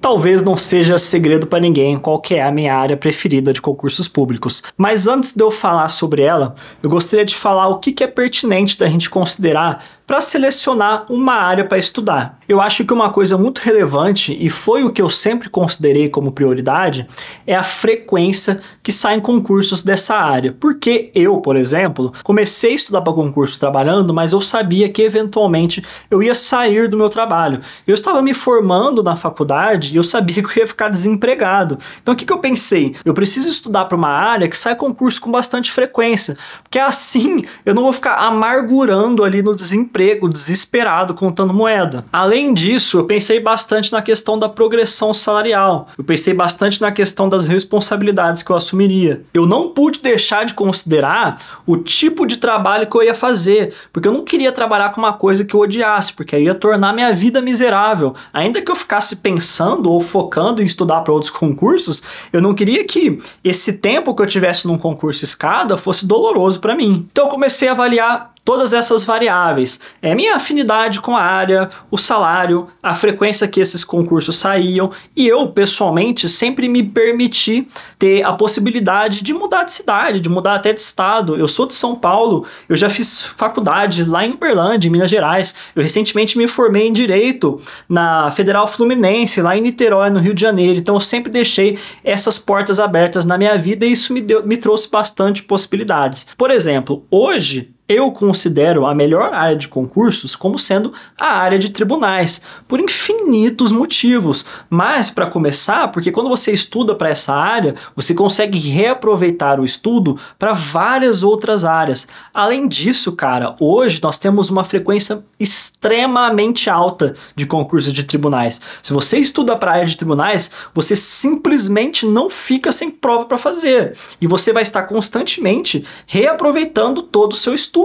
Talvez não seja segredo para ninguém qual que é a minha área preferida de concursos públicos. Mas antes de eu falar sobre ela, eu gostaria de falar o que é pertinente da gente considerar para selecionar uma área para estudar. Eu acho que uma coisa muito relevante, e foi o que eu sempre considerei como prioridade, é a frequência que sai em concursos dessa área. Porque eu, por exemplo, comecei a estudar para concurso trabalhando, mas eu sabia que eventualmente eu ia sair do meu trabalho. Eu estava me formando na faculdade e eu sabia que eu ia ficar desempregado. Então o que eu pensei? Eu preciso estudar para uma área que sai concurso com bastante frequência, porque assim eu não vou ficar amargurando ali no desemprego, desesperado, contando moeda. Além disso, eu pensei bastante na questão da progressão salarial. Eu pensei bastante na questão das responsabilidades que eu assumiria. Eu não pude deixar de considerar o tipo de trabalho que eu ia fazer, porque eu não queria trabalhar com uma coisa que eu odiasse, porque aí ia tornar minha vida miserável. Ainda que eu ficasse pensando ou focando em estudar para outros concursos, eu não queria que esse tempo que eu tivesse num concurso escada fosse doloroso para mim. Então eu comecei a avaliar todas essas variáveis, minha afinidade com a área, o salário, a frequência que esses concursos saíam, e eu, pessoalmente, sempre me permiti ter a possibilidade de mudar de cidade, de mudar até de estado. Eu sou de São Paulo, eu já fiz faculdade lá em Uberlândia, em Minas Gerais, eu recentemente me formei em Direito na Federal Fluminense, lá em Niterói, no Rio de Janeiro, então eu sempre deixei essas portas abertas na minha vida e isso me trouxe bastante possibilidades. Por exemplo, hoje, eu considero a melhor área de concursos como sendo a área de tribunais, por infinitos motivos. Mas, para começar, porque quando você estuda para essa área, você consegue reaproveitar o estudo para várias outras áreas. Além disso, cara, hoje nós temos uma frequência extremamente alta de concursos de tribunais. Se você estuda para a área de tribunais, você simplesmente não fica sem prova para fazer. E você vai estar constantemente reaproveitando todo o seu estudo,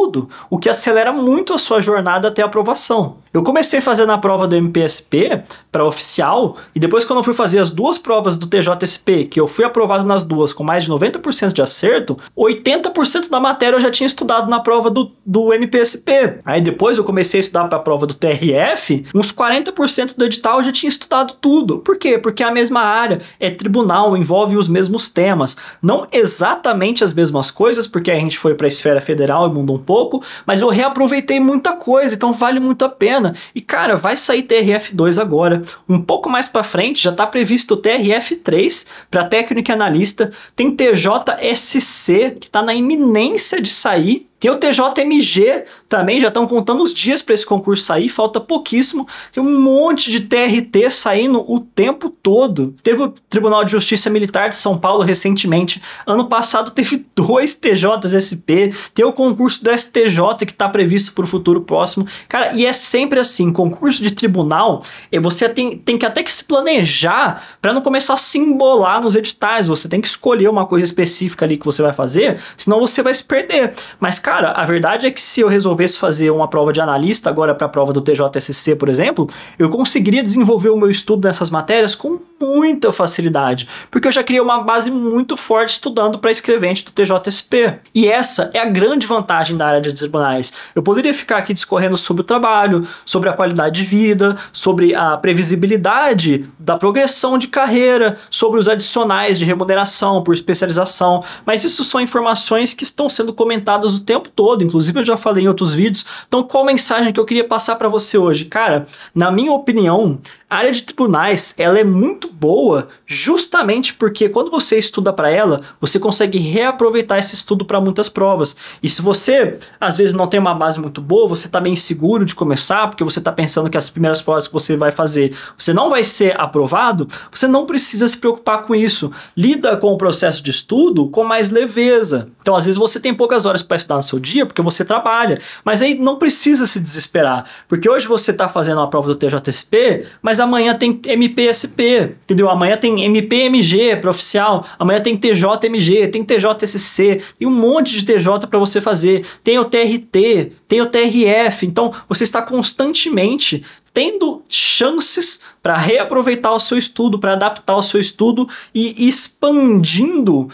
o que acelera muito a sua jornada até a aprovação. Eu comecei fazendo a prova do MPSP para oficial, e depois quando eu fui fazer as duas provas do TJSP, que eu fui aprovado nas duas com mais de 90% de acerto, 80% da matéria eu já tinha estudado na prova do MPSP. Aí depois eu comecei a estudar para a prova do TRF, uns 40% do edital eu já tinha estudado tudo. Por quê? Porque é a mesma área, é tribunal, envolve os mesmos temas. Não exatamente as mesmas coisas, porque a gente foi para a esfera federal e mudou um pouco, mas eu reaproveitei muita coisa, então vale muito a pena. E cara, vai sair TRF2 agora. Um pouco mais para frente já está previsto o TRF3 para técnico e analista. Tem TJSC que está na iminência de sair. Tem o TJMG também, já estão contando os dias para esse concurso sair, falta pouquíssimo. Tem um monte de TRT saindo o tempo todo. Teve o Tribunal de Justiça Militar de São Paulo recentemente. Ano passado teve 2 TJSP. Tem o concurso do STJ que está previsto para o futuro próximo. Cara, e é sempre assim, concurso de tribunal, você tem que até que se planejar para não começar a se embolar nos editais. Você tem que escolher uma coisa específica ali que você vai fazer, senão você vai se perder. Mas, cara, a verdade é que se eu resolvesse fazer uma prova de analista agora para a prova do TJSC, por exemplo, eu conseguiria desenvolver o meu estudo nessas matérias com muita facilidade, porque eu já criei uma base muito forte estudando para escrevente do TJSP. E essa é a grande vantagem da área de tribunais. Eu poderia ficar aqui discorrendo sobre o trabalho, sobre a qualidade de vida, sobre a previsibilidade da progressão de carreira, sobre os adicionais de remuneração por especialização, mas isso são informações que estão sendo comentadas o tempo todo, inclusive eu já falei em outros vídeos. Então qual mensagem que eu queria passar para você hoje? Cara, na minha opinião, a área de tribunais, ela é muito boa justamente porque quando você estuda para ela, você consegue reaproveitar esse estudo para muitas provas. E se você, às vezes, não tem uma base muito boa, você está bem inseguro de começar, porque você está pensando que as primeiras provas que você vai fazer, você não vai ser aprovado, você não precisa se preocupar com isso. Lida com o processo de estudo com mais leveza. Então, às vezes, você tem poucas horas para estudar no seu dia, porque você trabalha, mas aí não precisa se desesperar, porque hoje você está fazendo a prova do TJSP, mas amanhã tem MPSP, entendeu? Amanhã tem MPMG para oficial, amanhã tem TJMG, tem TJSC, tem um monte de TJ para você fazer, tem o TRT, tem o TRF, então você está constantemente tendo chances para reaproveitar o seu estudo, para adaptar o seu estudo e expandindo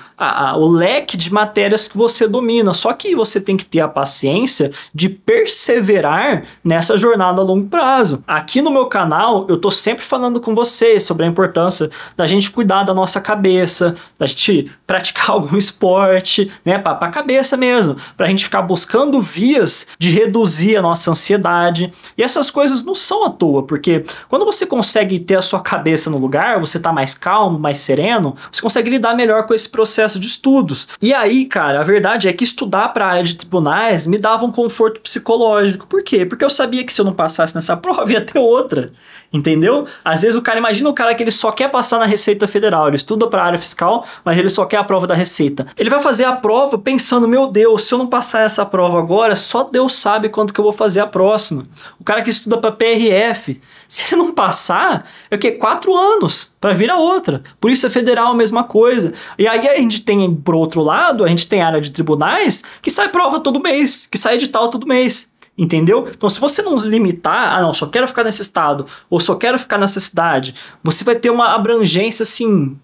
o leque de matérias que você domina. Só que você tem que ter a paciência de perseverar nessa jornada a longo prazo. Aqui no meu canal, eu tô sempre falando com vocês sobre a importância da gente cuidar da nossa cabeça, da gente praticar algum esporte, né, para a cabeça mesmo, para a gente ficar buscando vias de reduzir a nossa ansiedade. E essas coisas não são à toa, porque quando você consegue ter a sua cabeça no lugar, você tá mais calmo, mais sereno, você consegue lidar melhor com esse processo de estudos. E aí, cara, a verdade é que estudar para a área de tribunais me dava um conforto psicológico. Por quê? Porque eu sabia que se eu não passasse nessa prova ia ter outra. Entendeu? Às vezes imagina o cara que ele só quer passar na Receita Federal, ele estuda para a área fiscal, mas ele só quer a prova da Receita. Ele vai fazer a prova pensando, meu Deus, se eu não passar essa prova agora, só Deus sabe quando que eu vou fazer a próxima. O cara que estuda para PRF, se ele não passar, é o quê? 4 anos para vir a outra. Polícia Federal, a mesma coisa. E aí a gente tem, por outro lado, a gente tem a área de tribunais que sai prova todo mês, que sai edital todo mês. Entendeu? Então, se você não limitar, não, só quero ficar nesse estado, ou só quero ficar nessa cidade, você vai ter uma abrangência, assim,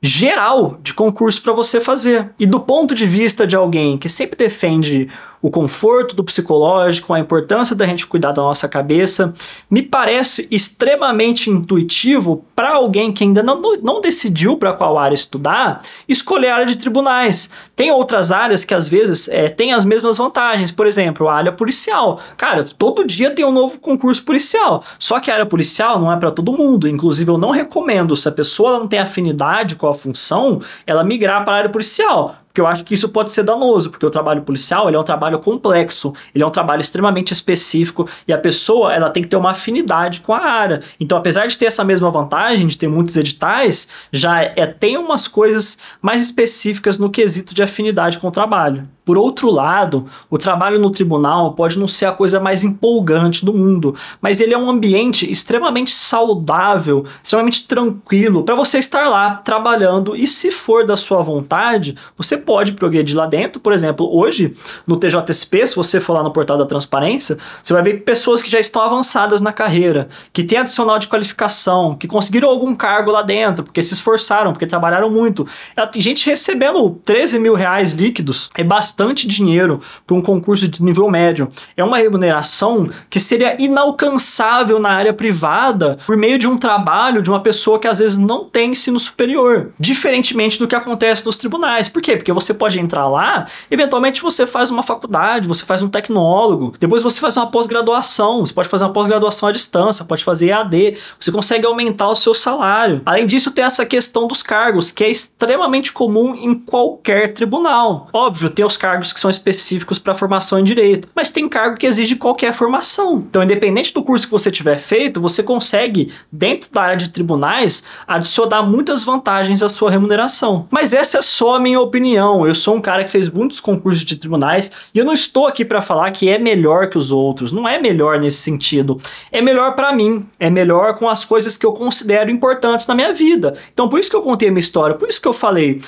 geral de concurso para você fazer. E do ponto de vista de alguém que sempre defende o conforto do psicológico, a importância da gente cuidar da nossa cabeça, me parece extremamente intuitivo para alguém que ainda não decidiu para qual área estudar, escolher a área de tribunais. Tem outras áreas que às vezes têm as mesmas vantagens, por exemplo, a área policial. Cara, todo dia tem um novo concurso policial, só que a área policial não é para todo mundo, inclusive eu não recomendo, se a pessoa não tem afinidade com a função, ela migrar para a área policial. Porque eu acho que isso pode ser danoso, porque o trabalho policial ele é um trabalho complexo, ele é um trabalho extremamente específico e a pessoa ela tem que ter uma afinidade com a área. Então, apesar de ter essa mesma vantagem de ter muitos editais, já tem umas coisas mais específicas no quesito de afinidade com o trabalho. Por outro lado, o trabalho no tribunal pode não ser a coisa mais empolgante do mundo, mas ele é um ambiente extremamente saudável, extremamente tranquilo para você estar lá trabalhando e, se for da sua vontade, você pode progredir lá dentro. Por exemplo, hoje no TJSP, se você for lá no portal da transparência, você vai ver pessoas que já estão avançadas na carreira, que têm adicional de qualificação, que conseguiram algum cargo lá dentro, porque se esforçaram, porque trabalharam muito. Tem gente recebendo 13 mil reais líquidos, é bastante dinheiro para um concurso de nível médio. É uma remuneração que seria inalcançável na área privada por meio de um trabalho de uma pessoa que às vezes não tem ensino superior, diferentemente do que acontece nos tribunais. Por quê? Porque você pode entrar lá, eventualmente você faz uma faculdade, você faz um tecnólogo, depois você faz uma pós-graduação, você pode fazer uma pós-graduação à distância, pode fazer EAD, você consegue aumentar o seu salário. Além disso, tem essa questão dos cargos, que é extremamente comum em qualquer tribunal. Óbvio, tem os cargos que são específicos para formação em direito, mas tem cargo que exige qualquer formação. Então, independente do curso que você tiver feito, você consegue, dentro da área de tribunais, adicionar muitas vantagens à sua remuneração. Mas essa é só a minha opinião. Eu sou um cara que fez muitos concursos de tribunais e eu não estou aqui para falar que é melhor que os outros. Não é melhor nesse sentido. É melhor para mim. É melhor com as coisas que eu considero importantes na minha vida. Então, por isso que eu contei a minha história. Por isso que eu falei,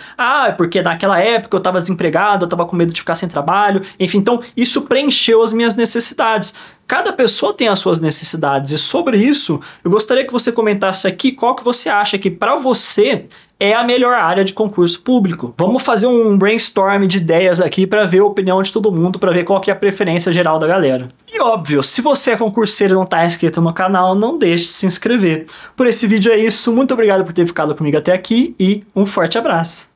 porque naquela época eu estava desempregado, eu estava com medo de ficar sem trabalho. Enfim, então isso preencheu as minhas necessidades. Cada pessoa tem as suas necessidades e sobre isso eu gostaria que você comentasse aqui qual que você acha que para você é a melhor área de concurso público. Vamos fazer um brainstorm de ideias aqui para ver a opinião de todo mundo, para ver qual que é a preferência geral da galera. E óbvio, se você é concurseiro e não está inscrito no canal, não deixe de se inscrever. Por esse vídeo é isso, muito obrigado por ter ficado comigo até aqui e um forte abraço.